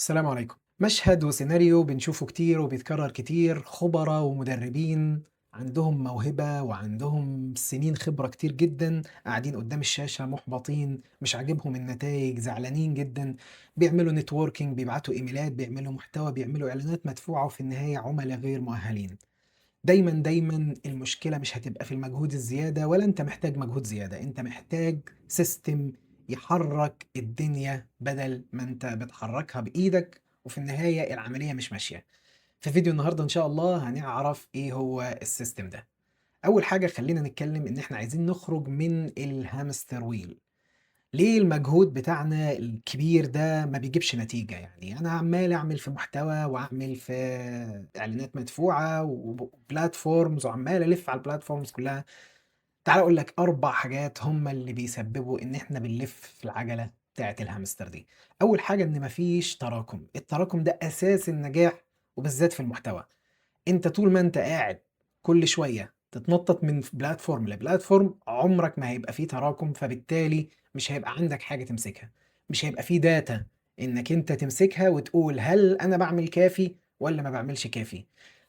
السلام عليكم. مشهد وسيناريو بنشوفه كتير وبيتكرر كتير، خبراء ومدربين عندهم موهبة وعندهم سنين خبرة كتير جدًا، قاعدين قدام الشاشة محبطين، مش عاجبهم النتايج، زعلانين جدًا، بيعملوا networking، بيبعتوا إيميلات، بيعملوا محتوى، بيعملوا إعلانات مدفوعة، وفي النهاية عملا غير مؤهلين. دايمًا المشكلة مش هتبقى في المجهود الزيادة ولا أنت محتاج مجهود زيادة، أنت محتاج system يحرّك الدنيا بدل ما أنت بتحرّكها بإيدك، وفي النهاية العملية مش ماشية. في فيديو النهارده إن شاء الله هنعرف إيه هو الsystem ده. أول حاجة خلّينا نتكلم إن إحنا عايزين نخرج من الhamster wheel. ليه المجهود بتاعنا الكبير ده ما بيجيبش نتيجة؟ يعني أنا عمّال أعمل في محتوى وأعمل في إعلانات مدفوعة وplatforms وعمّال ألِف على الplatforms كلّها. تعالَ أقول لك 4 حاجات هم اللي بيسببوا إن إحنا بنلِف في العجلة بتاعة الهامستر دي. أول حاجة إن ما فيش تراكم، التراكم ده أساس النجاح وبالذات في المحتوى. أنت طول ما أنت قاعد كل شوية تتنطط من platform لplatform عمرك ما هيبقى في تراكم، فبالتالي مش هيبقى عندك حاجة تمسكها، مش هيبقى في data إنك أنت تمسكها وتقول هل أنا باعمل كافي والّا ما باعملش كافي.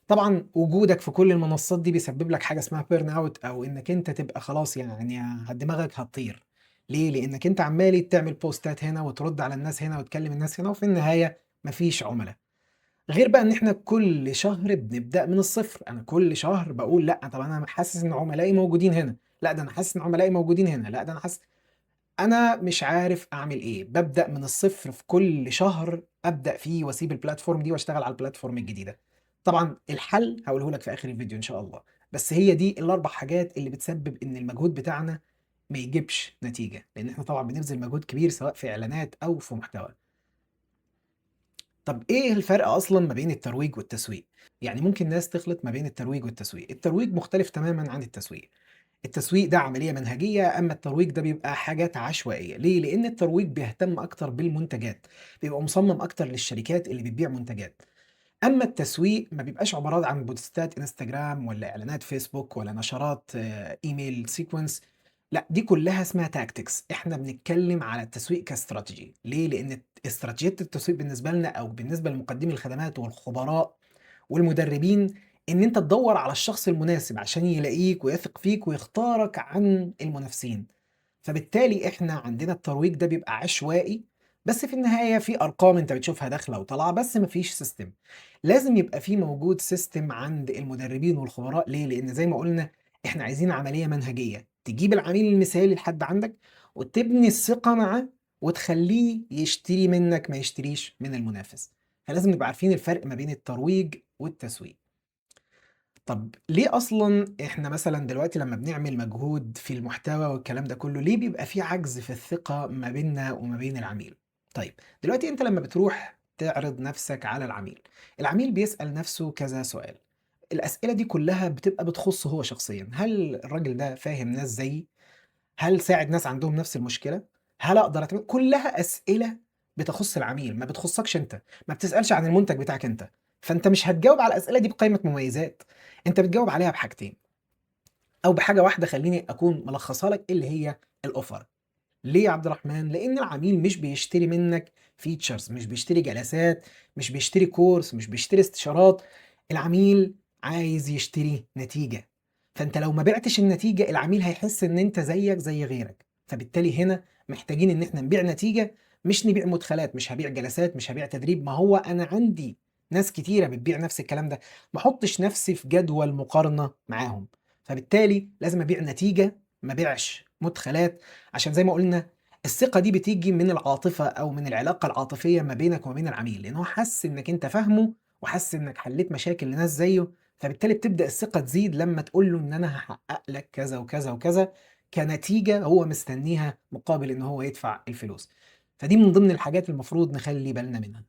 طبعًا وجودك في كل المنصات دي بيسبب لك حاجة اسمها burn out أو إنك أنت تبقى خلاص يعني دماغك هتطير. ليه؟ لإنك أنت عمّال تعمل بوستات هنا وترد على الناس هنا وتكلم الناس هنا وفي النهاية ما فيش عُملا. غير بقى إن إحنا كل شهر بنبدأ من الصفر، أنا كل شهر باقول لأ، طب أنا حاسس إن عملائي موجودين هنا، لأ ده أنا حاسس إن عملائي موجودين هنا، لأ ده أنا مش عارف أعمل إيه، بابدأ من الصفر في كل شهر أبدأ فيه وأسيب الplatform دي وأشتغل على الplatform الجديدة. طبعًا الحل هاقوله لك في آخر الفيديو إن شاء الله، بس هي دي ال4 حاجات اللي بتسبب إن المجهود بتاعنا ما يجيبش نتيجة، لإن إحنا طبعًا بنبذل مجهود كبير سواء في إعلانات أو في محتوى. طب إيه الفرق أصلًا ما بين الترويج والتسويق؟ يعني ممكن ناس تخلط ما بين الترويج والتسويق، الترويج مختلف تمامًا عن التسويق، التسويق ده عملية منهجية، أمّا الترويج ده بيبقى حاجات عشوائية، ليه؟ لإن الترويج بيهتم أكتر بالمنتجات، بيبقى مصمم أكتر للشركات اللي بتبيع منتجات، أمّا التسويق ما بيبقاش عبارات عن بوستات إنستجرام والّا إعلانات فيسبوك والّا نشرات إيميل sequence. لأ، دي كلّها اسمها tactics، إحنا بنتكلّم على التسويق كاستراتيجي، ليه؟ لإن استراتيجية التسويق بالنسبة لنا أو بالنسبة لمقدّمي الخدمات والخبراء والمدربين، إن أنت تدوّر على الشخص المناسب عشان يلاقيك ويثق فيك ويختارك عن المنافسين. فبالتالي إحنا عندنا الترويج ده بيبقى عشوائي، بس في النهاية في أرقام أنت بتشوفها داخلة وطالعة، بس ما فيش system. لازم يبقى في موجود system عند المدربين والخبراء، ليه؟ لإن زي ما قُلنا إحنا عايزين عملية منهجية، تجيب العميل المثالي لحد عندك وتبني الثقة معاه وتخلّيه يشتري منك ما يشتريش من المنافس. فلازم نبقى عارفين الفرق ما بين الترويج والتسويق. طب ليه أصلًا إحنا مثلًا دلوقتي لمّا بنعمل مجهود في المحتوى والكلام ده كله، ليه بيبقى في عجز في الثقة ما بيننا وما بين العميل؟ طيب، دلوقتي أنت لمّا بتروح تعرض نفسك على العميل، العميل بيسأل نفسه كذا سؤال، الأسئلة دي كلها بتبقى بتخصه هو شخصيًا، هل الراجل ده فاهم ناس زيي؟ هل ساعد ناس عندهم نفس المشكلة؟ هل أقدر كلّها أسئلة بتخُص العميل، ما بتخُصّكش أنت، ما بتسألش عن المنتج بتاعك أنت، فأنت مش هتجاوب على الأسئلة دي بقايمة مميزات، أنت بتجاوب عليها بحاجتين، أو بحاجة واحدة خلّيني أكون ملخّصها لك اللي هي الoffer. ليه يا عبد الرحمن؟ لإن العميل مش بيشتري منّك features، مش بيشتري جلسات، مش بيشتري كورس، مش بيشتري استشارات، العميل عايز يشتري نتيجة، فأنت لو ما بِعتش النتيجة العميل هيحس إن أنت زيّك زي غيرك، فبالتالي هنا محتاجين إن إحنا نبيع نتيجة، مش نبيع مدخلات، مش هابيع جلسات، مش هابيع تدريب، ما هو أنا عندي ناس كتيرة بتبيع نفس الكلام ده، ما احطش نفسي في جدول مقارنة معاهم، فبالتالي لازم أبيع نتيجة، ما أبيعش مدخلات. عشان زي ما قُلنا الثقة دي بتيجي من العاطفة أو من العلاقة العاطفية ما بينك وما بين العميل، لإن هو حَس إنّك أنت فاهمه وحَس إنّك حلّيت مشاكل لناس زيّه، فبالتالي بتبدأ الثقة تزيد لمّا تقول له إن أنا هاحقق لك كذا وكذا وكذا كنتيجة هو مستنّيها مقابل إن هو يدفع الفلوس. فدي من ضمن الحاجات المفروض نخلّي بالنا منها.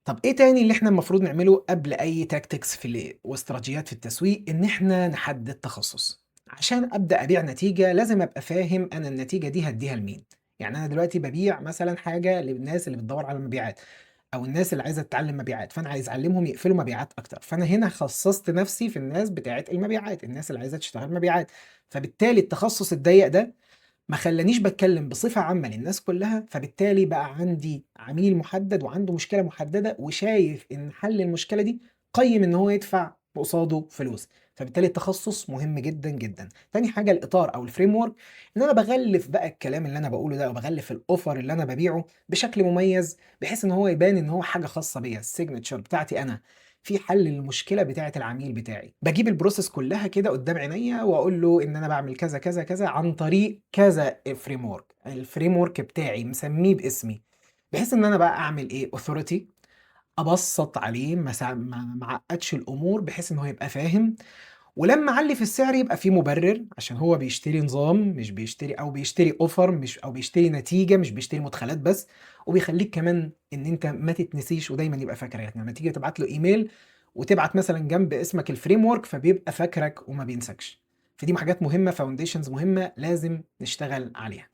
طب إيه تاني اللي إحنا المفروض نعمله قبل أي tactics واستراتيجيات في التسويق؟ إن إحنا نحدد تخصُّص، عشان أبدأ أبيع نتيجة لازم أبقى فاهم أنا النتيجة دي هادّيها لمين، يعني أنا دلوقتي بابيع مثلًا حاجة للناس اللي بتدوّر على مبيعات، أو الناس اللي عايزة تتعلّم مبيعات، فأنا عايز أعلّمهم يقفلوا مبيعات أكتر، فأنا هنا خصّصت نَفْسي في الناس بتاعة المبيعات، الناس اللي عايزة تشتغل مبيعات، فبالتالي التخصُّص الضيّق ده ما خلّانيش باتكلّم بصفة عامة للناس كلّها، فبالتالي بقى عندي عميل محدد وعنده مشكلة محددة وشايف إن حل المشكلة دي قيّم إن هو يدفع قصاده فلوس، فبالتالي التخصُّص مهم جدًا، جدًا. تاني حاجة الإطار أو الframework، إن أنا باغلِّف بقى الكلام اللي أنا باقوله ده وباغلِّف الoffer اللي أنا بابيعه بشكل مميز، بحيث إن هو يبان إن هو حاجة خاصة بيّا الsignature بتاعتي أنا، في حل للمشكلة بتاعة العميل بتاعي. باجيب الprocess كلّها كده قدّام عينيّا وأقول له إن أنا باعمل كذا، كذا، كذا عن طريق كذا framework، الframework بتاعي مسميه باسمي، بحيث إن أنا بقى أعمل إيه authority، أبسّط عليه ما أعقّدش الأمور بحيث إن هو يبقى فاهم، ولمّا أعلّي في السعر يبقى في مُبرِّر، عشان هو بيشتري نظام مش بيشتري، أو بيشتري offer مش، أو بيشتري نتيجة مش بيشتري مدخلات بس، وبيخلّيك كمان إن أنت ما تتنسيش ودايمًا يبقى فاكرك، يعني لمّا تيجي تبعت له إيميل وتبعت مثلًا جنب اسمك الframework فبيبقى فاكرك وما بينساكش، فدي حاجات مهمة foundations مهمة لازم نشتغل عليها.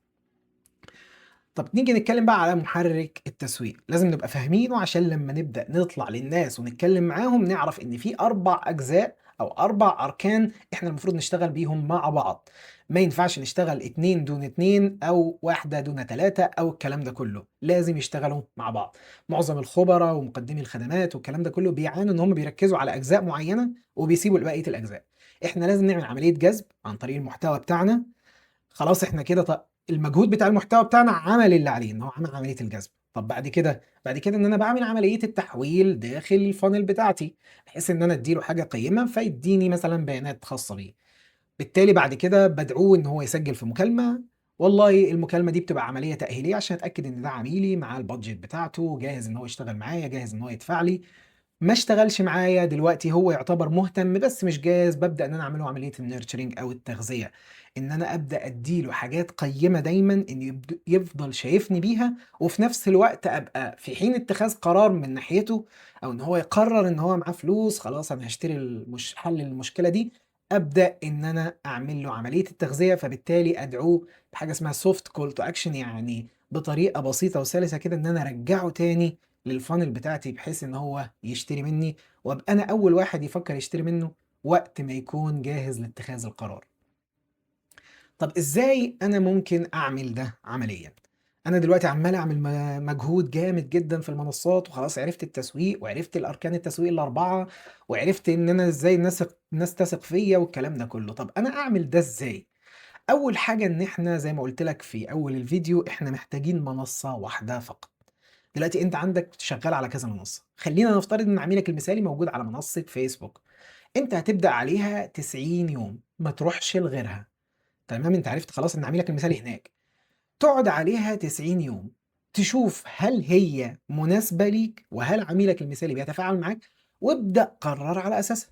طب نيجي نتكلم بقى على محرك التسويق، لازم نبقى فاهمينه عشان لمّا نبدأ نطلع للناس ونتكلم معاهم نعرف إن في 4 أجزاء أو 4 أركان إحنا المفروض نشتغل بيهم مع بعض، ما ينفعش نشتغل 2 دون 2 أو واحدة دون 3 أو الكلام ده كله، لازم يشتغلوا مع بعض. معظم الخبرا ومقدمي الخدمات والكلام ده كله بيعانوا إن هم بيركزوا على أجزاء معينة وبيسيبوا بقية الأجزاء. إحنا لازم نعمل عملية جذب عن طريق المحتوى بتاعنا، خلاص إحنا كده المجهود بتاع المحتوى بتاعنا عمل اللي عليه، إن هو عمل عملية الجذب. طب بعد كده إن أنا باعمل عملية التحويل داخل الfunnel بتاعتي، بحيث إن أنا أدّي له حاجة قيّمة فيدّيني مثلًا بيانات خاصة بيه. بالتالي بعد كده بادعوه إن هو يسجّل في مكالمة، والله المكالمة دي بتبقى عملية تأهيلية عشان أتأكد إن ده عميلي معاه البادجت بتاعته، جاهز إن هو يشتغل معايا، جاهز إن هو يدفع لي. ما اشتغلش معايا دلوقتي هو يعتبر مهتم بس مش جاهز، بابدأ إن أنا أعمل له عملية الnurturing أو التغذية، إن أنا أبدأ أدّي له حاجات قيّمة دايمًا إن يفضل شايفني بيها، وفي نفس الوقت أبقى في حين اتخاذ قرار من ناحيته، أو إن هو يقرر إن هو معاه فلوس خلاص أنا هاشتري حل المشكلة دي، أبدأ إن أنا أعمل له عملية التغذية، فبالتالي أدعوه بحاجة اسمها soft call to action، يعني بطريقة بسيطة وسلسة كده إن أنا أرجّعه تاني للfunnel بتاعتي بحيث إن هو يشتري منّي، وأبقى أنا أول واحد يفكّر يشتري منّه وقت ما يكون جاهز لاتخاذ القرار. طَب إزاي أنا ممكن أعمل ده عمليًا؟ أنا دلوقتي عمّال أعمل مجهود جامد جدًا في المنصات وخلاص عرفت التسويق وعرفت الأركان التسويق ال4 وعرفت إن أنا إزاي الناس تثق فيّا والكلام ده كلّه. طَب أنا أعمل ده إزاي؟ أول حاجة إن إحنا زي ما قُلت لك في أول الفيديو، إحنا محتاجين منصة واحدة فقط. دلوقتي أنت عندك شغال على كذا منصة، خلّينا نفترض إن عميلك المثالي موجود على منصة فيسبوك، أنت هتبدأ عليها 90 يوم، ما تروحش لغيرها، تمام؟ أنت عرفت خلاص إن عميلك المثالي هناك، تقعد عليها 90 يوم، تشوف هل هي مناسبة ليك وهل عميلك المثالي بيتفاعل معاك، وابدأ قرّر على أساسها.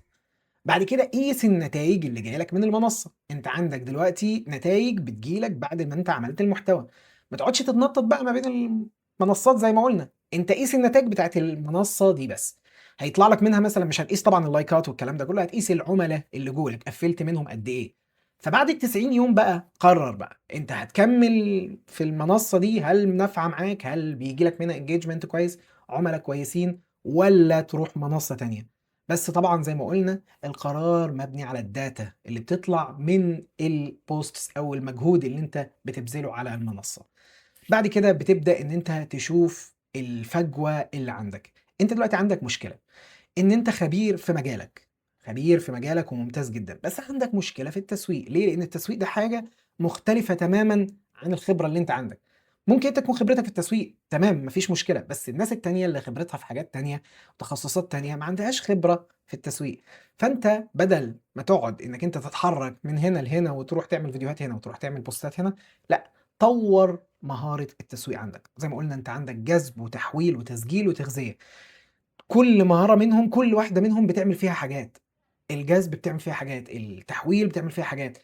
بعد كده قيس النتايج اللي جاية لك من المنصة، أنت عندك دلوقتي نتايج بتيجي لك بعد ما أنت عملت المحتوى، ما تقعدش تتنطط بقى ما بين المنصات زي ما قُلنا، أنت قيس النتايج بتاعة المنصة دي بس، هيطلع لك منها مثلًا مش هتقيس طبعًا اللايكات والكلام ده كله، هتقيس العُملا اللي جُه لك قفّلت منهم قد إيه، فبعد ال90 يوم بقى قرّر بقى، أنت هتكمّل في المنصة دي، هل نافعة معاك، هل بييجي لك منها engagement كويس، عُملا كويسين، والّا تروح منصة تانية، بس طبعًا زي ما قُلنا القرار مبني على الداتا اللي بتطلع من الposts أو المجهود اللي أنت بتبذله على المنصة. بعد كده بتبدأ إن أنت تشوف الفجوة اللي عندك. أنت دلوقتي عندك مشكلة، إن أنت خبير في مجالك، خبير في مجالك وممتاز جدًا، بس عندك مشكلة في التسويق، ليه؟ لإن التسويق ده حاجة مختلفة تمامًا عن الخبرة اللي أنت عندك. ممكن أنت تكون خبرتك في التسويق تمام، ما فيش مشكلة، بس الناس التانية اللي خبرتها في حاجات تانية وتخصصات تانية ما عندهاش خبرة في التسويق، فأنت بدل ما تقعد إنك أنت تتحرك من هنا لهنا وتروح تعمل فيديوهات هنا وتروح تعمل بوستات هنا، لأ، طوّر مهارة التسويق عندك. زي ما قُلنا أنت عندك جذب وتحويل وتسجيل وتغذية. كل مهارة منهم كل واحدة منهم بتعمل فيها حاجات، الجذب بتعمل فيها حاجات، التحويل بتعمل فيها حاجات،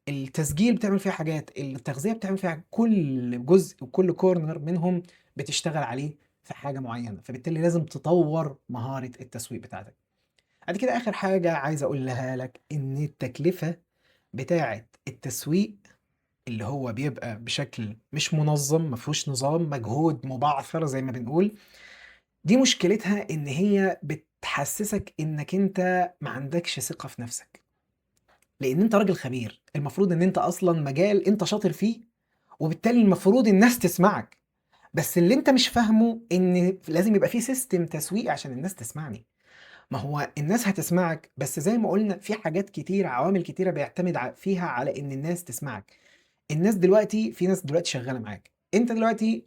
التسجيل بتعمل فيها حاجات، التغذية بتعمل فيها كل جزء وكل corner منهم بتشتغل عليه في حاجة معيّنة، فبالتالي لازم تطوّر مهارة التسويق بتاعتك. بعد كده آخر حاجة عايز أقولها لك، إن التكلفة بتاعة التسويق اللي هو بيبقى بشكل مش منظّم، ما فيهوش نظام، مجهود مُبعثر زي ما بنقول، دي مشكلتها إن هي بتحسّسك إنّك أنت ما عندكش ثقة في نَفْسك، لإن أنت راجل خبير، المفروض إن أنت أصلًا مجال أنت شاطر فيه وبالتالي المفروض الناس تسمعك. بس اللي أنت مش فاهمه إن لازم يبقى في system تسويقي عشان الناس تسمعني. ما هو الناس هتسمعك، بس زي ما قُلنا في حاجات كتيرة، عوامل كتيرة بيعتمد فيها على إن الناس تسمعك. الناس دلوقتي في ناس دلوقتي شغّالة معاك، أنت دلوقتي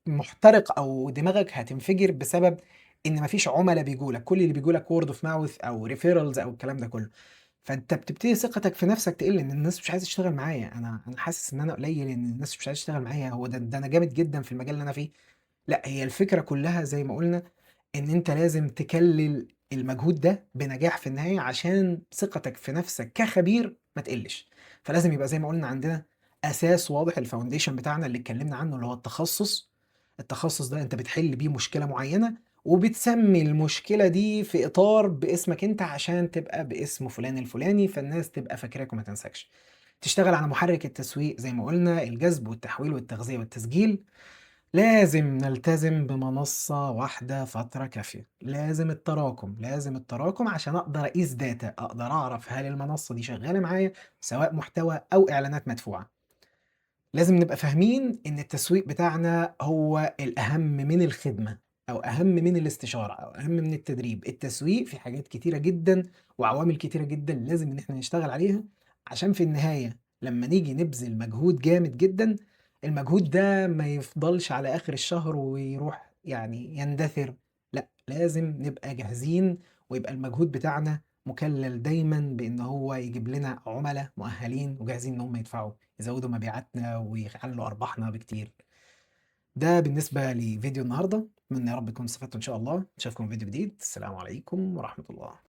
محترق أو دماغك هتنفجر بسبب إن ما فيش عُملا بييجوا لك، كل اللي بييجوا لك word of mouth أو referrals أو الكلام ده كلّه. فأنت بتبتدي ثقتك في نفسك تقِل، إن الناس مش عايزة تشتغل معايا، أنا حاسس إن أنا قليل، إن الناس مش عايزة تشتغل معايا، هو ده أنا جامد جدًا في المجال اللي أنا فيه. لأ، هي الفكرة كلّها زي ما قُلنا إن أنت لازم تكلّل المجهود ده بنجاح في النهاية، عشان ثقتك في نفسك كخبير ما تقلّش. فلازم يبقى زي ما قُلنا عندنا أساس واضح، الfoundation بتاعنا اللي اتكلّمنا عنه اللي هو التخصُّص. التخصُّص ده أنت بتحِل بيه مشكلة معيّنة، وبتسمّي المشكلة دي في إطار باسمك أنت عشان تبقى باسم فلان الفلاني، فالناس تبقى فاكراك وما تنساكش. تشتغل على محرِّك التسويق زي ما قُلنا، الجذب والتحويل والتغذية والتسجيل. لازم نلتزم بمنصة واحدة فترة كافية، لازم التراكم عشان أقدر أقيس data، أقدر أعرف هل المنصة دي شغالة معايا سواء محتوى أو إعلانات مدفوعة. لازم نبقى فاهمين إن التسويق بتاعنا هو الأهم من الخدمة، أو أهم من الاستشارة، أو أهم من التدريب. التسويق فيه حاجات كتيرة جدًا وعوامل كتيرة جدًا لازم إن إحنا نشتغل عليها، عشان في النهاية لمّا نيجي نبذل مجهود جامد جدًا، المجهود ده ما يفضلش على آخر الشهر ويروح يعني يندثر. لأ، لازم نبقى جاهزين، ويبقى المجهود بتاعنا مُكلّل دايمًا بإن هو يجيب لنا عُملا مؤهلين وجاهزين إن هم يدفعوا، يزوّدوا مبيعاتنا ويعلّوا أرباحنا بكتير. ده بالنسبة لفيديو النهارده، أتمنى يا رب تكونوا استفدتوا إن شاء الله. نشوفكم في فيديو جديد، السلام عليكم ورحمة الله.